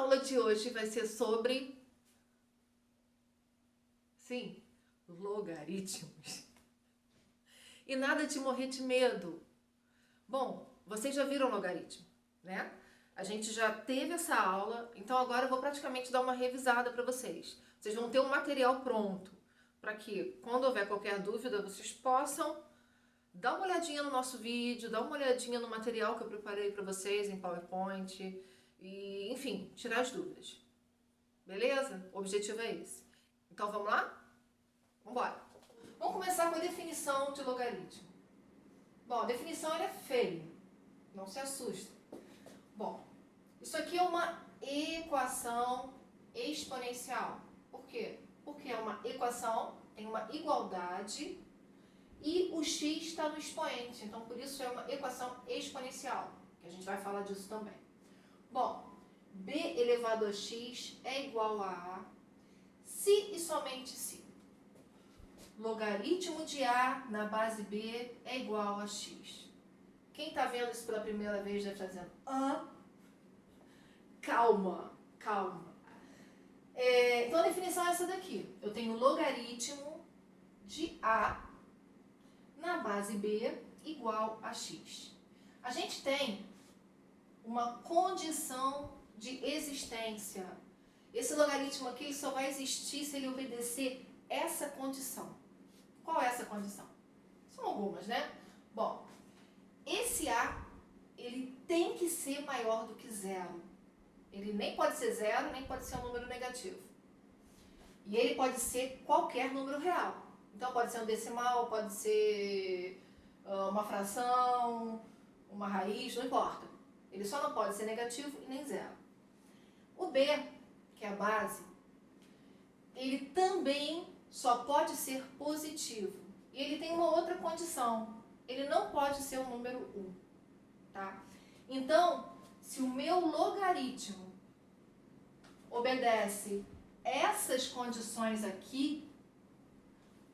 aula de hoje vai ser sobre, sim, logaritmos. E nada de morrer de medo. Bom, vocês já viram logaritmo, né? A gente já teve essa aula, então agora eu vou praticamente dar uma revisada para vocês. Vocês vão ter um material pronto para que, quando houver qualquer dúvida, vocês possam dar uma olhadinha no nosso vídeo, dar uma olhadinha no material que eu preparei para vocês em PowerPoint e, enfim, tirar as dúvidas. Beleza? O objetivo é esse. Então vamos lá? Vamos embora. Vamos começar com a definição de logaritmo. Bom, a definição é feia, não se assusta. Bom, isso aqui é uma equação exponencial. Por quê? Porque é uma equação, tem uma igualdade e o x está no expoente. Então, por isso é uma equação exponencial, que a gente vai falar disso também. Bom, b elevado a x é igual a a se e somente se logaritmo de a na base b é igual a x. Quem está vendo isso pela primeira vez deve estar dizendo, calma, calma. Então a definição é essa daqui. Eu tenho logaritmo de a na base b igual a x. A gente tem uma condição de existência. Esse logaritmo aqui ele só vai existir se ele obedecer essa condição. Qual é essa condição? São algumas, né? Bom, esse a, ele tem que ser maior do que zero. Ele nem pode ser zero, nem pode ser um número negativo. E ele pode ser qualquer número real. Então pode ser um decimal, pode ser uma fração, uma raiz, não importa. Ele só não pode ser negativo e nem zero. O b, que é a base, ele também só pode ser positivo. E ele tem uma outra condição. Ele não pode ser um número 1. Tá? Então, se o meu logaritmo obedece essas condições aqui,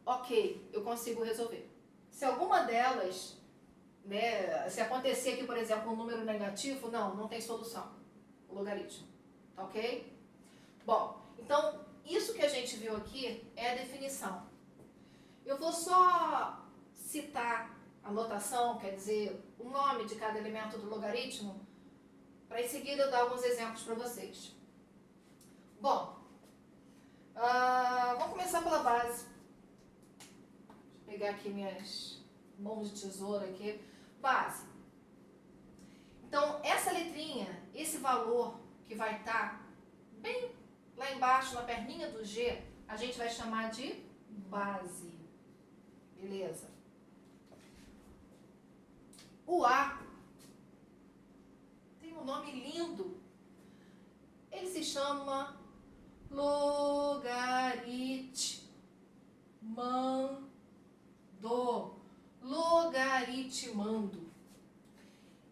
ok, eu consigo resolver. Se alguma delas, né, se acontecer aqui, por exemplo, um número negativo, não tem solução. O logaritmo. Tá ok? Bom, então, isso que a gente viu aqui é a definição. Eu vou só citar a notação, quer dizer, o nome de cada elemento do logaritmo, para em seguida eu dar alguns exemplos para vocês. Bom, vamos começar pela base. Deixa eu pegar aqui minhas mãos de tesoura aqui. Base. Então, essa letrinha, esse valor que vai estar bem lá embaixo, na perninha do G, a gente vai chamar de base. Beleza? O A tem um nome lindo. Ele se chama logaritmando. Logaritmando.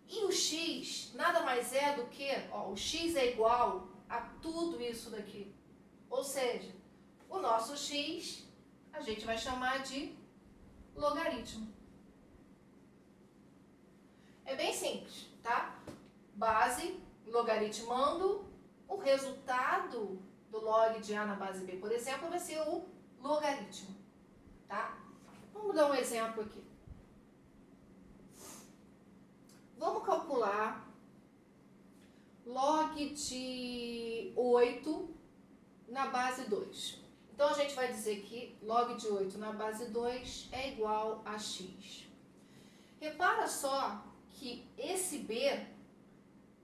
E o x nada mais é do que, o x é igual a tudo isso daqui. Ou seja, o nosso x a gente vai chamar de logaritmo. É bem simples, tá? Base, logaritmando, o resultado do log de a na base b, por exemplo, vai ser o logaritmo, tá? Vamos dar um exemplo aqui. Vamos calcular log de 8 na base 2. Então, a gente vai dizer que log de 8 na base 2 é igual a x. Repara só que esse b,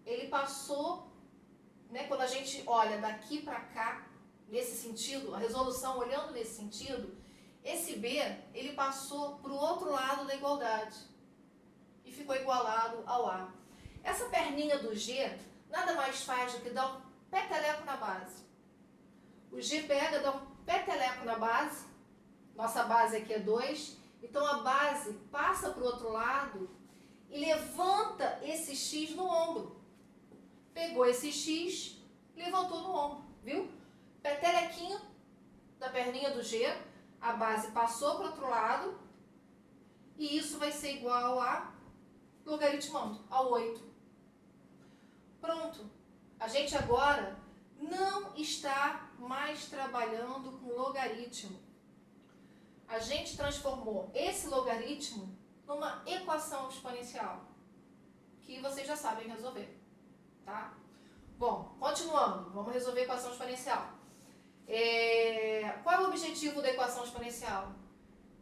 ele passou, né, quando a gente olha daqui para cá, nesse sentido, a resolução olhando nesse sentido, esse b, ele passou para o outro lado da igualdade e ficou igualado ao a. Essa perninha do g nada mais faz do que dar um peteleco na base. O g pega, dá um peteleco na base, nossa base aqui é 2, então a base passa para o outro lado e levanta esse x no ombro. Pegou esse x, levantou no ombro, viu? Petelequinho da perninha do g, a base passou para o outro lado e isso vai ser igual a logaritmando, a 8. Pronto. A gente agora não está mais trabalhando com logaritmo. A gente transformou esse logaritmo numa equação exponencial, que vocês já sabem resolver, tá? Bom, continuando, vamos resolver a equação exponencial. Qual é o objetivo da equação exponencial?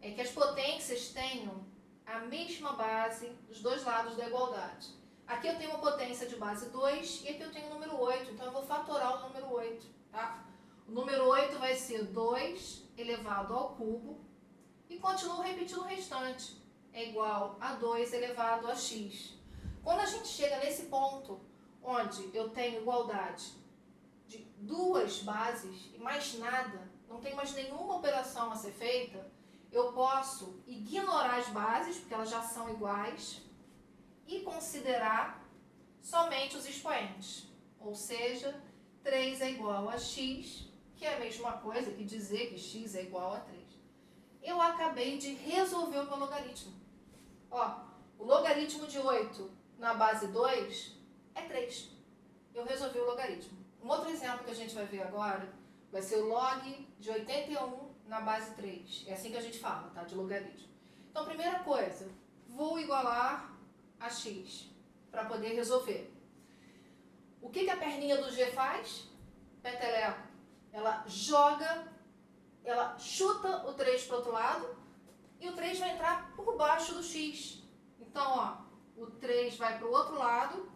É que as potências tenham a mesma base dos dois lados da igualdade. Aqui eu tenho uma potência de base 2 e aqui eu tenho o número 8, então eu vou fatorar o número 8, tá? O número 8 vai ser 2 elevado ao cubo e continuo repetindo o restante. É igual a 2 elevado a x. Quando a gente chega nesse ponto, onde eu tenho igualdade de duas bases e mais nada, não tem mais nenhuma operação a ser feita, eu posso ignorar as bases, porque elas já são iguais, e considerar somente os expoentes. Ou seja, 3 é igual a x, que é a mesma coisa que dizer que x é igual a 3. Eu acabei de resolver o meu logaritmo. Ó, o logaritmo de 8 na base 2 é 3. Eu resolvi o logaritmo. Um outro exemplo que a gente vai ver agora vai ser o log de 81 na base 3. É assim que a gente fala, tá? De logaritmo. Então, primeira coisa, vou igualar a x para poder resolver. O que a perninha do g faz? Peteleco. Ela joga, ela chuta o 3 para o outro lado e o 3 vai entrar por baixo do x. Então, ó, o 3 vai para o outro lado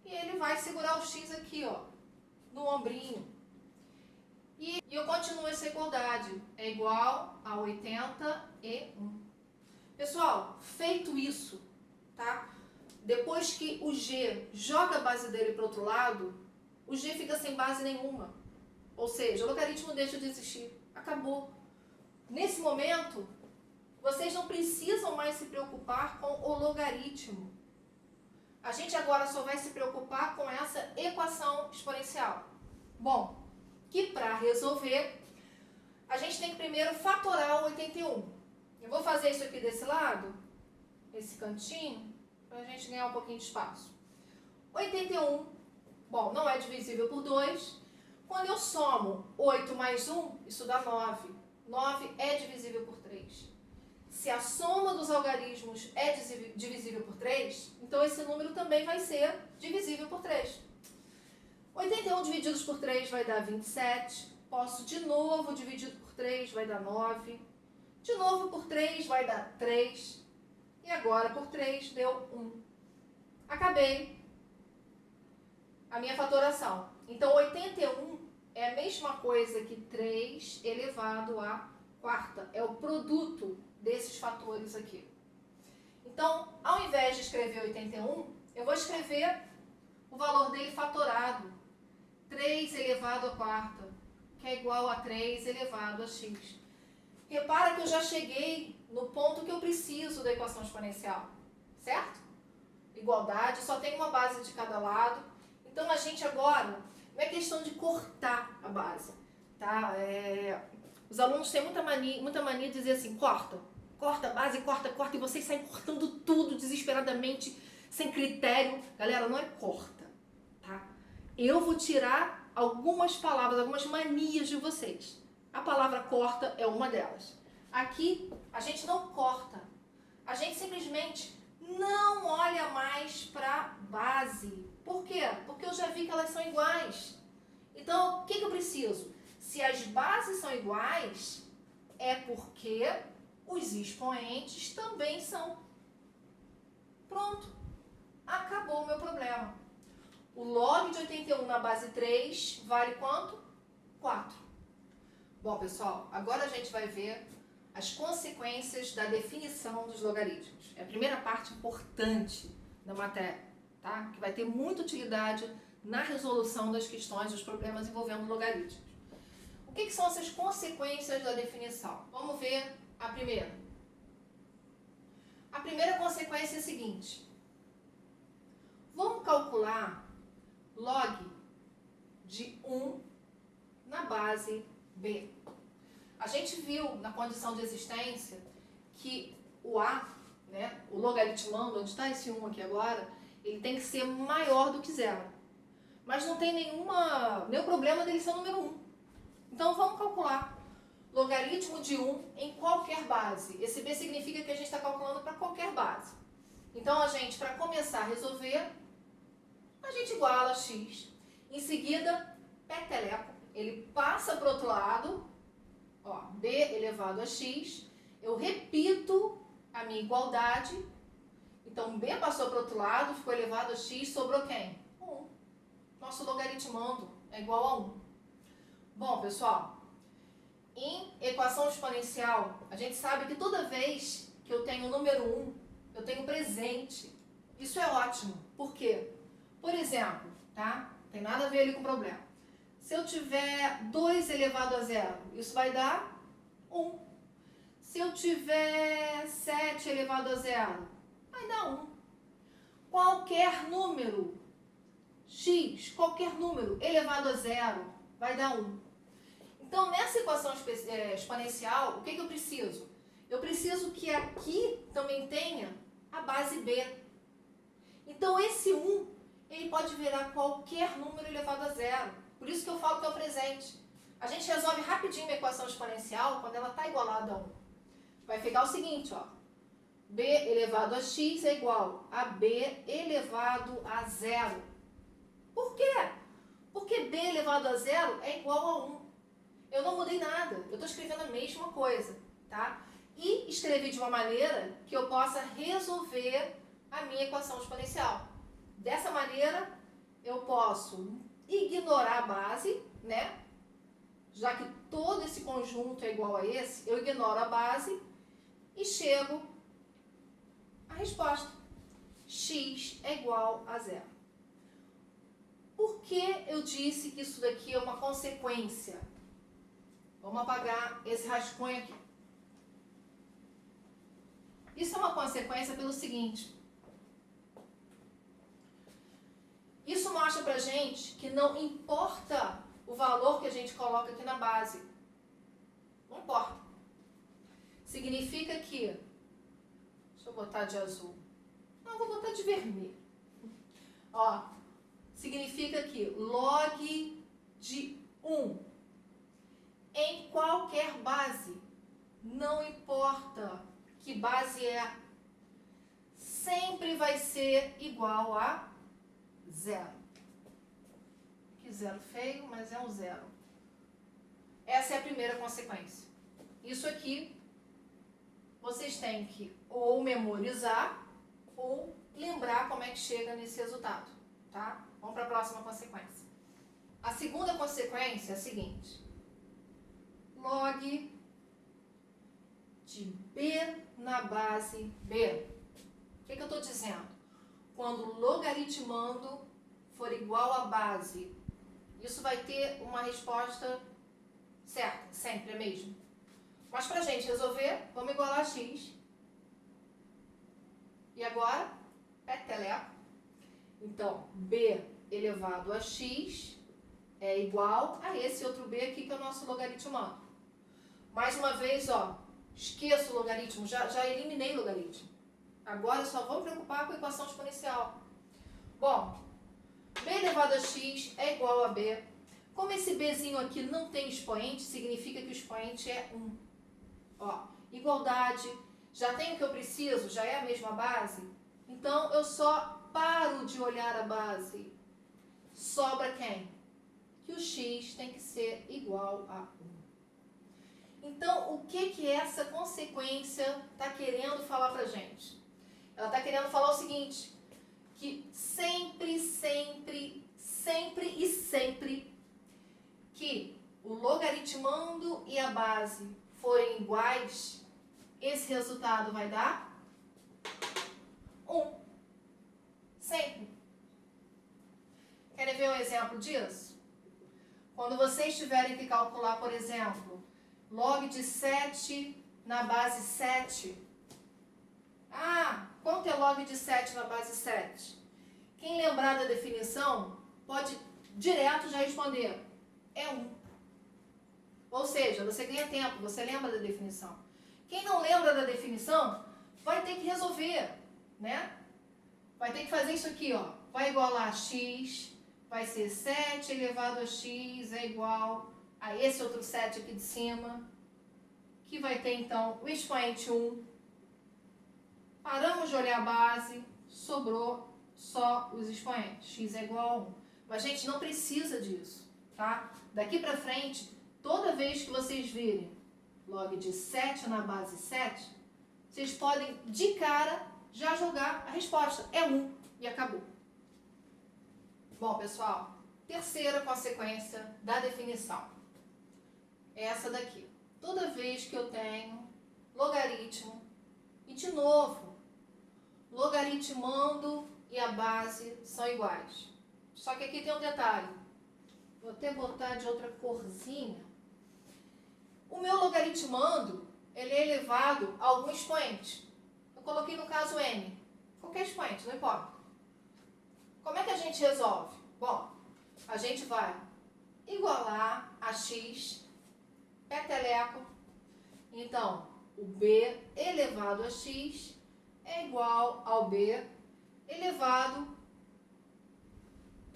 e ele vai segurar o x aqui, ó, no ombrinho. E eu continuo essa igualdade. É igual a 81. Pessoal, feito isso, tá? Depois que o g joga a base dele para o outro lado, o g fica sem base nenhuma. Ou seja, o logaritmo deixa de existir. Acabou. Nesse momento, vocês não precisam mais se preocupar com o logaritmo. A gente agora só vai se preocupar com essa equação exponencial. Bom, que para resolver, a gente tem que primeiro fatorar o 81. Eu vou fazer isso aqui desse lado, esse cantinho, para a gente ganhar um pouquinho de espaço. 81, bom, não é divisível por 2. Quando eu somo 8 mais 1, isso dá 9. 9 é divisível por 3. Se a soma dos algarismos é divisível por 3, então esse número também vai ser divisível por 3. 81 divididos por 3 vai dar 27. Posso de novo dividir por 3, vai dar 9. De novo por 3 vai dar 3. E agora por 3 deu 1. Acabei a minha fatoração. Então 81 é a mesma coisa que 3 elevado à quarta. É o produto desses fatores aqui. Então, ao invés de escrever 81, eu vou escrever o valor dele fatorado. 3 elevado à quarta, que é igual a 3 elevado a x. Repara que eu já cheguei no ponto que eu preciso da equação exponencial, certo? Igualdade, só tem uma base de cada lado. Então, a gente agora, não é questão de cortar a base, tá? Os alunos têm muita mania de dizer assim, corta a base, corta, e vocês saem cortando tudo desesperadamente, sem critério. Galera, não é corta, tá? Eu vou tirar algumas palavras, algumas manias de vocês. A palavra corta é uma delas. Aqui, a gente não corta. A gente simplesmente não olha mais para base. Por quê? Porque eu já vi que elas são iguais. Então, o que eu preciso? Se as bases são iguais, é porque os expoentes também são. Pronto. Acabou o meu problema. O log de 81 na base 3 vale quanto? 4. Bom, pessoal, agora a gente vai ver as consequências da definição dos logaritmos. É a primeira parte importante da matéria, tá? Que vai ter muita utilidade na resolução das questões, dos problemas envolvendo logaritmos. O que são essas consequências da definição? Vamos ver a primeira. A primeira consequência é a seguinte. Vamos calcular log de 1 na base B. A gente viu na condição de existência que o A, né, o logaritmando, onde está esse 1 aqui agora, ele tem que ser maior do que 0. mas não tem nenhum problema dele ser o número 1. Então vamos calcular logaritmo de 1 em qualquer base. Esse b significa que a gente está calculando para qualquer base. Então a gente, para começar a resolver, a gente iguala x. Em seguida, peteleco, ele passa para o outro lado, ó, b elevado a x. Eu repito a minha igualdade. Então b passou para o outro lado, ficou elevado a x, sobrou quem? 1. Nosso logaritmando é igual a 1. Bom, pessoal, em equação exponencial, a gente sabe que toda vez que eu tenho o número 1, eu tenho presente. Isso é ótimo. Por quê? Por exemplo, tá? Não tem nada a ver ali com o problema. Se eu tiver 2 elevado a 0, isso vai dar 1. Se eu tiver 7 elevado a 0, vai dar 1. Qualquer número x, qualquer número elevado a 0, vai dar 1. Então, nessa equação exponencial, o que eu preciso? Eu preciso que aqui também tenha a base b. Então, esse 1, ele pode virar qualquer número elevado a 0. Por isso que eu falo que é o presente. A gente resolve rapidinho uma equação exponencial quando ela está igualada a 1. Vai ficar o seguinte, ó. b elevado a x é igual a b elevado a 0. Por quê? Porque b elevado a 0 é igual a 1. Eu não mudei nada, eu estou escrevendo a mesma coisa, tá? E escrevi de uma maneira que eu possa resolver a minha equação exponencial. Dessa maneira, eu posso ignorar a base, né? Já que todo esse conjunto é igual a esse, eu ignoro a base e chego à resposta. X é igual a 0. Por que eu disse que isso daqui é uma consequência? Vamos apagar esse rascunho aqui. Isso é uma consequência pelo seguinte. Isso mostra pra gente que não importa o valor que a gente coloca aqui na base. Não importa. Significa que... Deixa eu botar de azul. Não, vou botar de vermelho. Ó, significa que log de 1 em qualquer base, não importa que base é, sempre vai ser igual a 0. Que zero feio, mas é um 0. Essa é a primeira consequência. Isso aqui, vocês têm que ou memorizar ou lembrar como é que chega nesse resultado, tá? Vamos para a próxima consequência. A segunda consequência é a seguinte. Log de b na base b. O que eu estou dizendo? Quando logaritmando for igual a base, isso vai ter uma resposta certa, sempre é mesmo. Mas para a gente resolver, vamos igualar a x. E agora, peteleco. Então, b elevado a x é igual a esse outro b aqui que é o nosso logaritmando. Mais uma vez, ó, esqueço o logaritmo, já eliminei o logaritmo. Agora só vamos preocupar com a equação exponencial. Bom, b elevado a x é igual a b. Como esse bzinho aqui não tem expoente, significa que o expoente é 1. Ó, igualdade, já tem o que eu preciso, já é a mesma base. Então, eu só paro de olhar a base. Sobra quem? Que o x tem que ser igual a 1. Então, o que essa consequência está querendo falar pra gente? Ela está querendo falar o seguinte, que sempre que o logaritmando e a base forem iguais, esse resultado vai dar 1. Sempre. Querem ver um exemplo disso? Quando vocês tiverem que calcular, por exemplo, log de 7 na base 7. Ah, quanto é log de 7 na base 7? Quem lembrar da definição, pode direto já responder. É 1. Ou seja, você ganha tempo, você lembra da definição. Quem não lembra da definição, vai ter que resolver, né? Vai ter que fazer isso aqui, ó. Vai igualar x vai ser 7 elevado a x é igual a esse outro 7 aqui de cima, que vai ter então o expoente 1. Paramos de olhar a base, sobrou só os expoentes, x é igual a 1. Mas, gente, não precisa disso, tá? Daqui pra frente, toda vez que vocês virem log de 7 na base 7, vocês podem, de cara, já jogar a resposta. É 1 e acabou. Bom, pessoal, terceira consequência da definição. É essa daqui. Toda vez que eu tenho logaritmo, e de novo, logaritmando e a base são iguais. Só que aqui tem um detalhe. Vou até botar de outra corzinha. O meu logaritmando, ele é elevado a algum expoente. Eu coloquei no caso n. Qualquer expoente, não importa. Como é que a gente resolve? Bom, a gente vai igualar a x, peteleco. Então, o b elevado a x é igual ao b elevado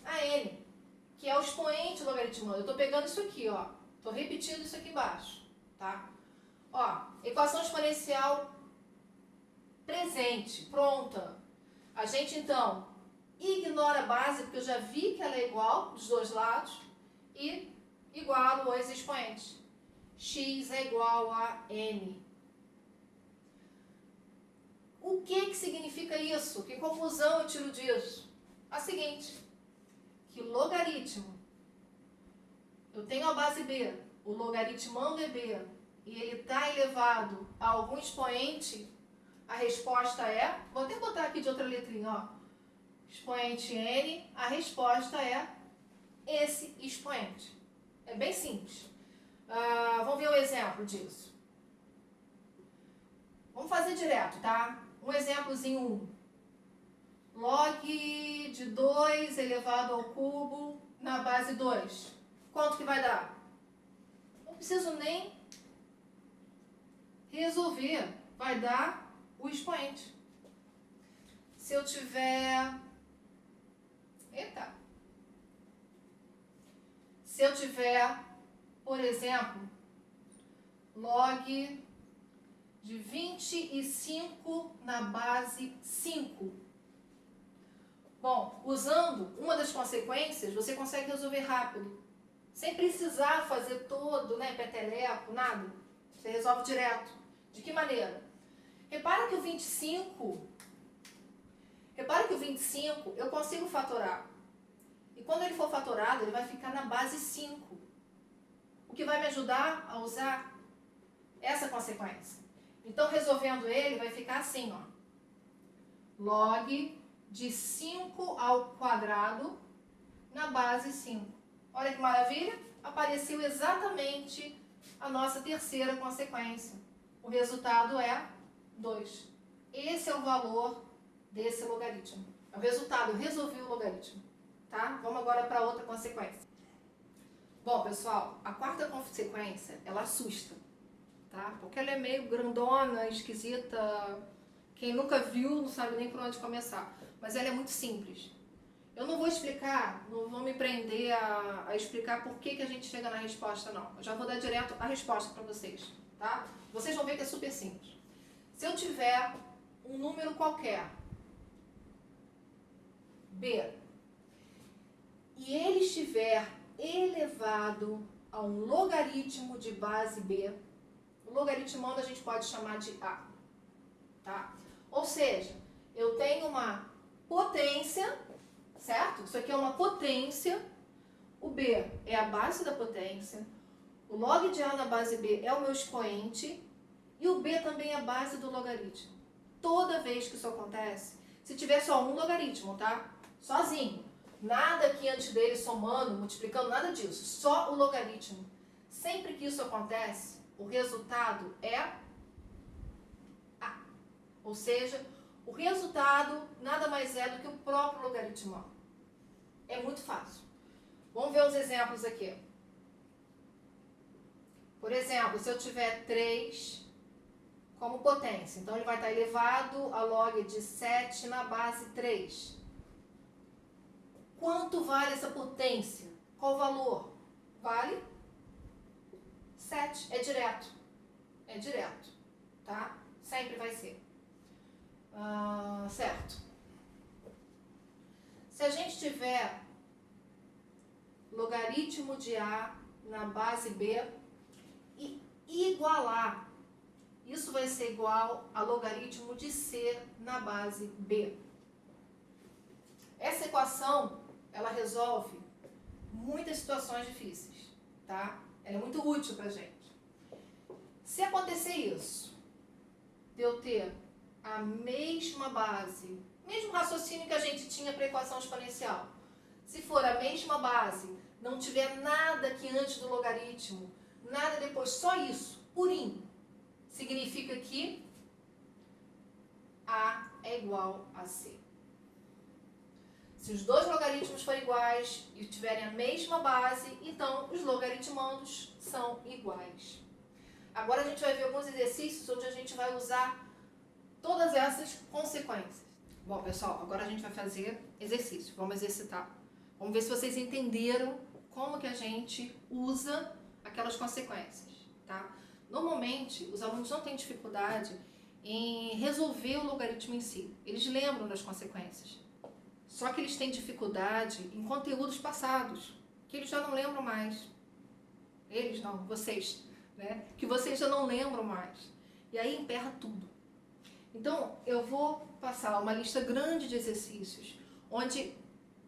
a n, que é o expoente logaritmando. Eu estou pegando isso aqui, ó. Estou repetindo isso aqui embaixo, tá? Ó, equação exponencial presente, pronta. A gente, então, ignora a base, porque eu já vi que ela é igual dos dois lados, e igualo os expoentes. X é igual a n. O que significa isso? Que conclusão eu tiro disso? A seguinte, que logaritmo, eu tenho a base b, o logaritmando é b, e ele está elevado a algum expoente, a resposta é, vou até botar aqui de outra letrinha, ó, expoente n, a resposta é esse expoente. É bem simples. Vamos ver um exemplo disso. Vamos fazer direto, tá? Um exemplozinho 1. Log de 2 elevado ao cubo na base 2. Quanto que vai dar? Não preciso nem resolver. Vai dar o expoente. Se eu tiver... Eita! Se eu tiver, por exemplo, log de 25 na base 5. Bom, usando uma das consequências, você consegue resolver rápido. Sem precisar fazer todo, né, peteleco, nada. Você resolve direto. De que maneira? Repara que o 25 eu consigo fatorar. E quando ele for fatorado, ele vai ficar na base 5. O que vai me ajudar a usar essa consequência. Então, resolvendo ele, vai ficar assim, ó. Log de 5 ao quadrado na base 5. Olha que maravilha! Apareceu exatamente a nossa terceira consequência. O resultado é 2. Esse é o valor desse logaritmo. É o resultado, eu resolvi o logaritmo. Tá? Vamos agora para outra consequência. Bom, pessoal, a quarta consequência, ela assusta. Tá? Porque ela é meio grandona, esquisita. Quem nunca viu não sabe nem por onde começar. Mas ela é muito simples. Eu não vou explicar, não vou me prender a explicar por que a gente chega na resposta, não. Eu já vou dar direto a resposta para vocês, tá? Vocês vão ver que é super simples. Se eu tiver um número qualquer, b, e ele estiver elevado a um logaritmo de base b, o logaritmando a gente pode chamar de a, tá? Ou seja, eu tenho uma potência, certo? Isso aqui é uma potência, o b é a base da potência, o log de a na base b é o meu expoente e o b também é a base do logaritmo. Toda vez que isso acontece, se tiver só um logaritmo, tá? Sozinho, nada aqui antes dele somando, multiplicando, nada disso, só o logaritmo. Sempre que isso acontece, o resultado é a. Ou seja, o resultado nada mais é do que o próprio logaritmo. É muito fácil. Vamos ver uns exemplos aqui. Por exemplo, se eu tiver 3 como potência, então ele vai estar elevado a log de 7 na base 3. Quanto vale essa potência? Qual o valor? Vale 7. É direto. É direto, tá? Sempre vai ser. Certo. Se a gente tiver logaritmo de A na base B e igualar, isso vai ser igual a logaritmo de C na base B. Essa equação, ela resolve muitas situações difíceis, tá? Ela é muito útil pra gente. Se acontecer isso, de eu ter a mesma base, mesmo raciocínio que a gente tinha para a equação exponencial, se for a mesma base, não tiver nada aqui antes do logaritmo, nada depois, só isso, purinho, significa que A é igual a C. Se os dois logaritmos forem iguais e tiverem a mesma base, então os logaritmandos são iguais. Agora a gente vai ver alguns exercícios onde a gente vai usar todas essas consequências. Bom, pessoal, agora a gente vai fazer exercício. Vamos exercitar. Vamos ver se vocês entenderam como que a gente usa aquelas consequências, tá? Normalmente, os alunos não têm dificuldade em resolver o logaritmo em si. Eles lembram das consequências. Só que eles têm dificuldade em conteúdos passados, que eles já não lembram mais. Eles não, vocês, né? Que vocês já não lembram mais. E aí emperra tudo. Então, eu vou passar uma lista grande de exercícios, onde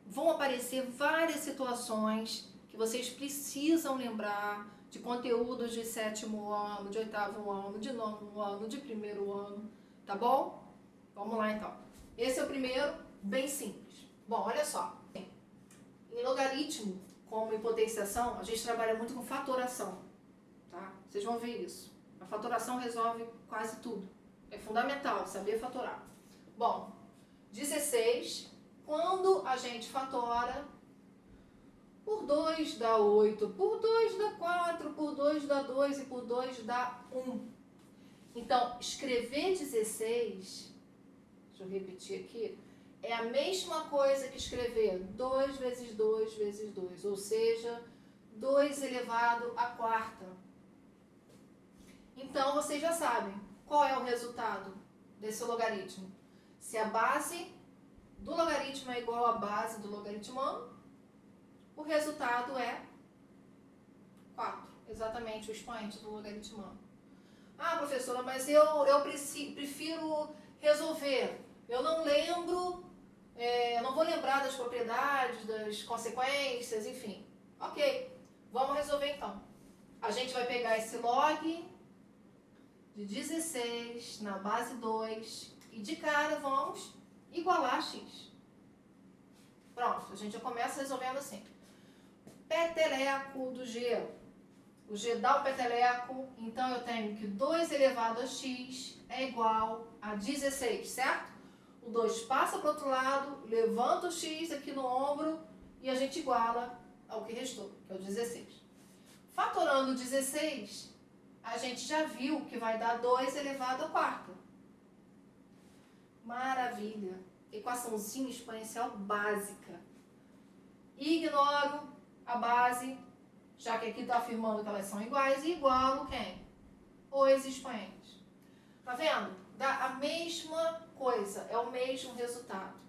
vão aparecer várias situações que vocês precisam lembrar, de conteúdos de 7º ano, de 8º ano, de 9º ano, de 1º ano, tá bom? Vamos lá então. Esse é o primeiro, bem simples. Bom, olha só. Em logaritmo, como em potenciação, a gente trabalha muito com fatoração, tá? Vocês vão ver isso. A fatoração resolve quase tudo. É fundamental saber fatorar. Bom, 16, quando a gente fatora, por 2 dá 8, por 2 dá 4, por 2 dá 2 e por 2 dá 1. Então, escrever 16, deixa eu repetir aqui, é a mesma coisa que escrever 2 vezes 2 vezes 2, ou seja, 2 elevado à quarta. Então, vocês já sabem qual é o resultado desse logaritmo. Se a base do logaritmo é igual à base do logaritmando, o resultado é 4. Exatamente o expoente do logaritmando. Ah, professora, mas eu prefiro resolver. Eu não lembro, não vou lembrar das propriedades, das consequências, enfim. Ok, vamos resolver então. A gente vai pegar esse log de 16 na base 2 e de cara vamos igualar x. Pronto, a gente já começa resolvendo assim. Peteleco do G. O G dá o peteleco, então eu tenho que 2 elevado a x é igual a 16, certo? O 2 passa para o outro lado, levanta o x aqui no ombro e a gente iguala ao que restou, que é o 16. Fatorando 16, a gente já viu que vai dar 2 elevado à quarta. Maravilha! Equaçãozinha exponencial básica. Ignoro a base, já que aqui está afirmando que elas são iguais, e igualo quem? Os expoentes. Tá vendo? Dá a mesma coisa, é o mesmo resultado.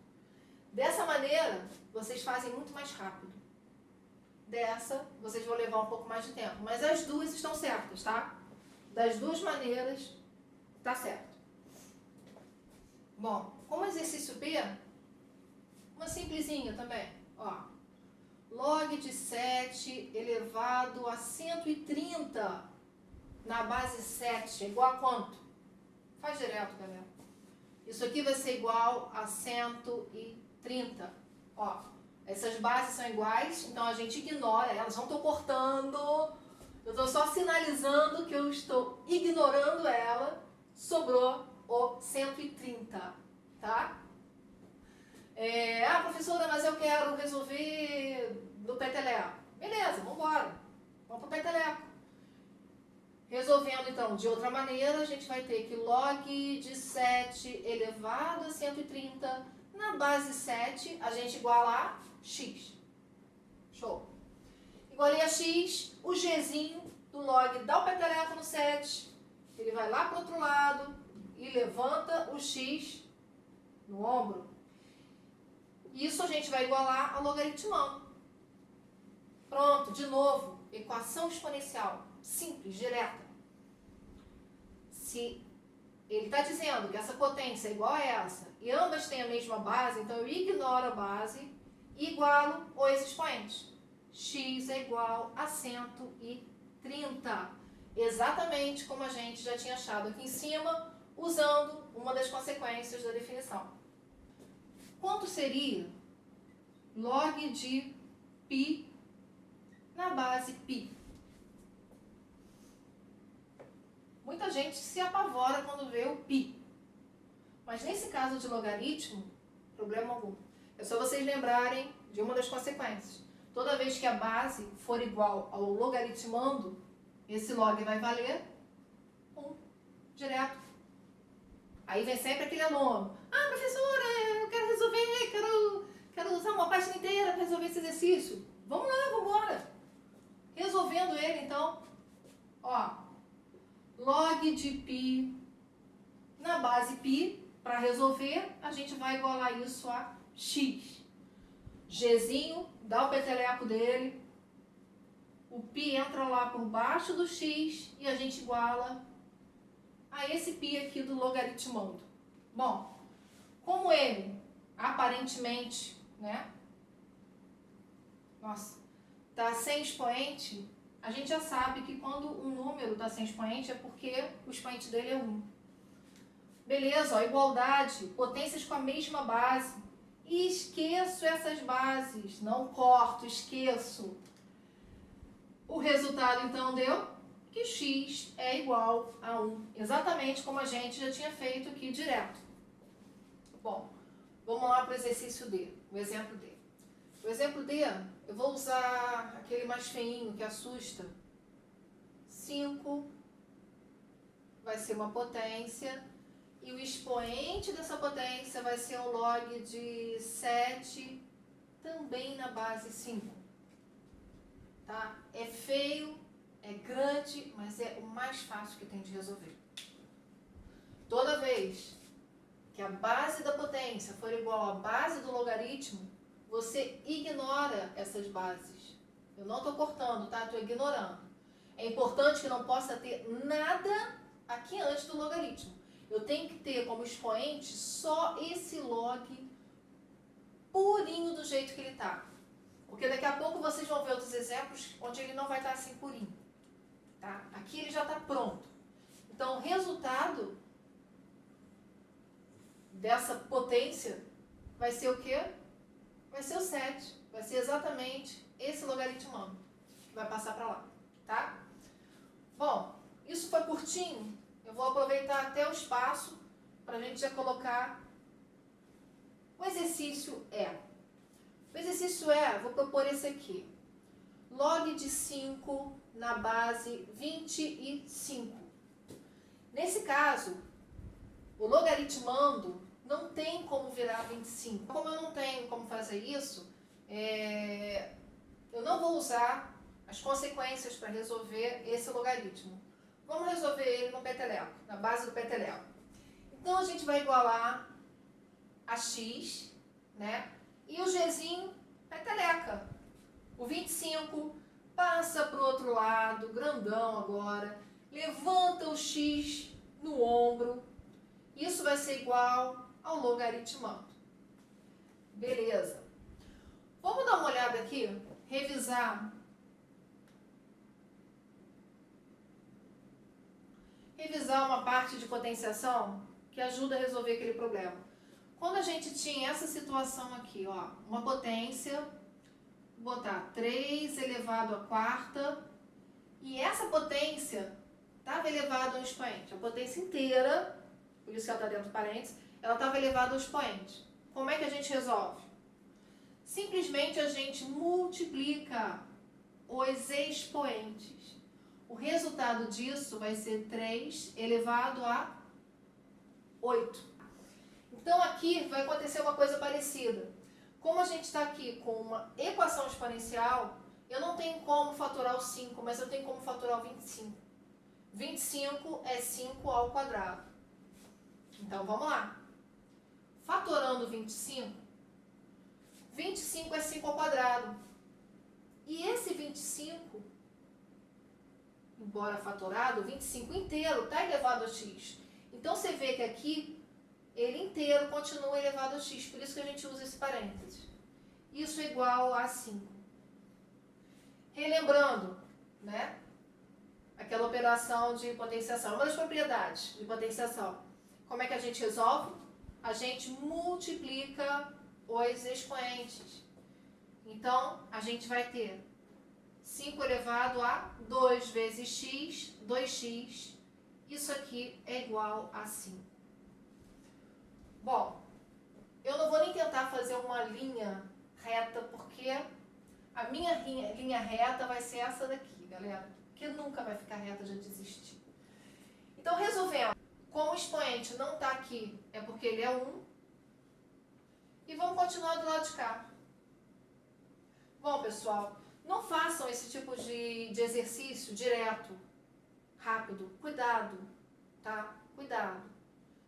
Dessa maneira, vocês fazem muito mais rápido. Dessa, vocês vão levar um pouco mais de tempo. Mas as duas estão certas, tá? Das duas maneiras, tá certo. Bom, como exercício B, uma simplesinha também, ó. Log de 7 elevado a 130 na base 7 é igual a quanto? Faz direto, galera. Isso aqui vai ser igual a 130. Ó, essas bases são iguais, então a gente ignora elas, não estou cortando, eu estou só sinalizando que eu estou ignorando ela, sobrou o 130, tá? Professora, mas eu quero resolver do peteleco. Beleza, vamos embora. Vamos para o peteleco. Resolvendo, então, de outra maneira, a gente vai ter que log de 7 elevado a 130. Na base 7, a gente igualar x. Show. Igualei a x, o gzinho do log dá o peteleco no 7, ele vai lá para o outro lado e levanta o x no ombro. Isso a gente vai igualar ao logaritmando. Pronto, de novo, equação exponencial, simples, direta. Se ele está dizendo que essa potência é igual a essa e ambas têm a mesma base, então eu ignoro a base e igualo os expoentes. X é igual a 130. Exatamente como a gente já tinha achado aqui em cima, usando uma das consequências da definição. Quanto seria log de π na base π? Muita gente se apavora quando vê o π. Mas nesse caso de logaritmo, problema algum. É só vocês lembrarem de uma das consequências. Toda vez que a base for igual ao logaritmando, esse log vai valer 1, direto. Aí vem sempre aquele aluno. Ah, professora, eu quero resolver, quero usar uma página inteira para resolver esse exercício. Vamos lá, vamos embora. Resolvendo ele, então, ó, log de π na base π, para resolver, a gente vai igualar isso a x. Gzinho, dá o peteleco dele, o π entra lá por baixo do x e a gente iguala a esse π aqui do logaritmando. Bom, como ele, aparentemente, né, nossa, tá sem expoente, a gente já sabe que quando um número está sem expoente é porque o expoente dele é 1. Beleza, ó, igualdade, potências com a mesma base. E esqueço essas bases, não corto, esqueço. O resultado então deu que x é igual a 1. Exatamente como a gente já tinha feito aqui direto. Bom, vamos lá para o exercício D, o exemplo D. O exemplo D, eu vou usar aquele mais feinho que assusta. 5 vai ser uma potência e o expoente dessa potência vai ser um log de 7, também na base 5. Tá? É feio, é grande, mas é o mais fácil que tem de resolver. Toda vez que a base da potência for igual à base do logaritmo, você ignora essas bases. Eu não estou cortando, tá? Estou ignorando. É importante que não possa ter nada aqui antes do logaritmo. Eu tenho que ter como expoente só esse log purinho do jeito que ele está. Porque daqui a pouco vocês vão ver outros exemplos onde ele não vai estar assim purinho. Tá? Aqui ele já está pronto. Então, o resultado dessa potência vai ser o quê? Vai ser o 7. Vai ser exatamente esse logaritmando que vai passar para lá. Tá? Bom, isso foi curtinho. Eu vou aproveitar até o espaço para a gente já colocar o exercício E. O exercício E, vou propor esse aqui. Log de 5 na base 25. Nesse caso, o logaritmando não tem como virar 25. Como eu não tenho como fazer isso, eu não vou usar as consequências para resolver esse logaritmo. Vamos resolver ele no peteleco, na base do peteleco. Então, a gente vai igualar a x, né? E o gzinho, peteleca. O 25 passa para o outro lado, grandão agora. Levanta o x no ombro. Isso vai ser igual ao logaritmando. Beleza. Vamos dar uma olhada aqui, revisar uma parte de potenciação que ajuda a resolver aquele problema. Quando a gente tinha essa situação aqui, ó, uma potência, vou botar 3 elevado à quarta, e essa potência estava elevada ao expoente. A potência inteira, por isso que ela está dentro do parênteses, ela estava elevada ao expoente. Como é que a gente resolve? Simplesmente a gente multiplica os expoentes. O resultado disso vai ser 3 elevado a 8. Então aqui vai acontecer uma coisa parecida. Como a gente está aqui com uma equação exponencial, eu não tenho como fatorar o 5, mas eu tenho como fatorar o 25. 25 é 5 ao quadrado. Então, vamos lá. Fatorando 25, 25 é 5 ao quadrado. E esse 25, embora fatorado, 25 inteiro está elevado a x. Então, você vê que aqui, ele inteiro continua elevado a x. Por isso que a gente usa esse parênteses. Isso é igual a 5. Relembrando, né? Aquela operação de potenciação. Uma das propriedades de potenciação. Como é que a gente resolve? A gente multiplica os expoentes. Então, a gente vai ter 5 elevado a 2 vezes x, 2x. Isso aqui é igual a 5. Bom, eu não vou nem tentar fazer uma linha reta, porque a minha linha reta vai ser essa daqui, galera. Que nunca vai ficar reta, já desisti. Então, resolvendo. Como o expoente não está aqui, é porque ele é 1. E vamos continuar do lado de cá. Bom, pessoal, não façam esse tipo de exercício direto, rápido. Cuidado, tá? Cuidado.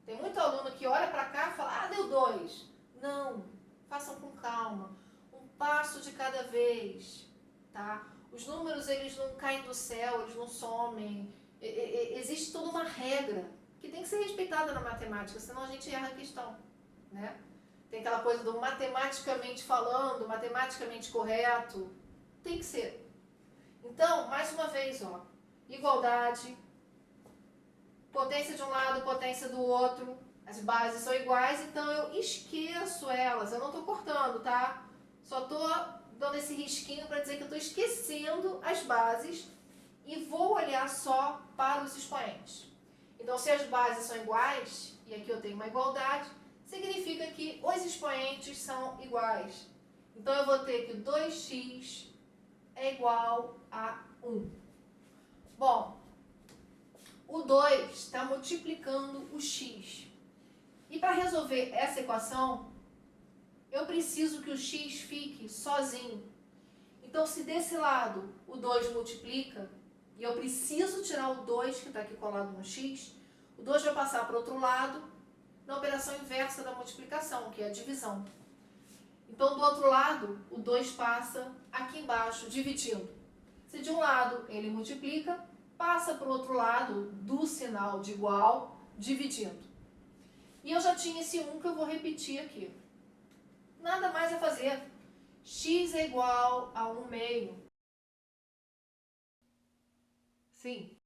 Tem muito aluno que olha para cá e fala, deu 2. Não, façam com calma. Um passo de cada vez, tá? Os números, eles não caem do céu, eles não somem. Existe toda uma regra que tem que ser respeitada na matemática, senão a gente erra a questão, né? Tem aquela coisa do matematicamente falando, matematicamente correto. Tem que ser. Então, mais uma vez, ó, igualdade, potência de um lado, potência do outro, as bases são iguais, então eu esqueço elas, eu não estou cortando, tá? Só estou dando esse risquinho para dizer que eu estou esquecendo as bases e vou olhar só para os expoentes. Então, se as bases são iguais, e aqui eu tenho uma igualdade, significa que os expoentes são iguais. Então, eu vou ter que 2x é igual a 1. Bom, o 2 está multiplicando o x. E para resolver essa equação, eu preciso que o x fique sozinho. Então, se desse lado o 2 multiplica, e eu preciso tirar o 2 que está aqui colado no x, o 2 vai passar para o outro lado, na operação inversa da multiplicação, que é a divisão. Então, do outro lado, o 2 passa aqui embaixo, dividindo. Se de um lado ele multiplica, passa para o outro lado do sinal de igual, dividindo. E eu já tinha esse 1 que eu vou repetir aqui. Nada mais a fazer. X é igual a 1 meio. Sim,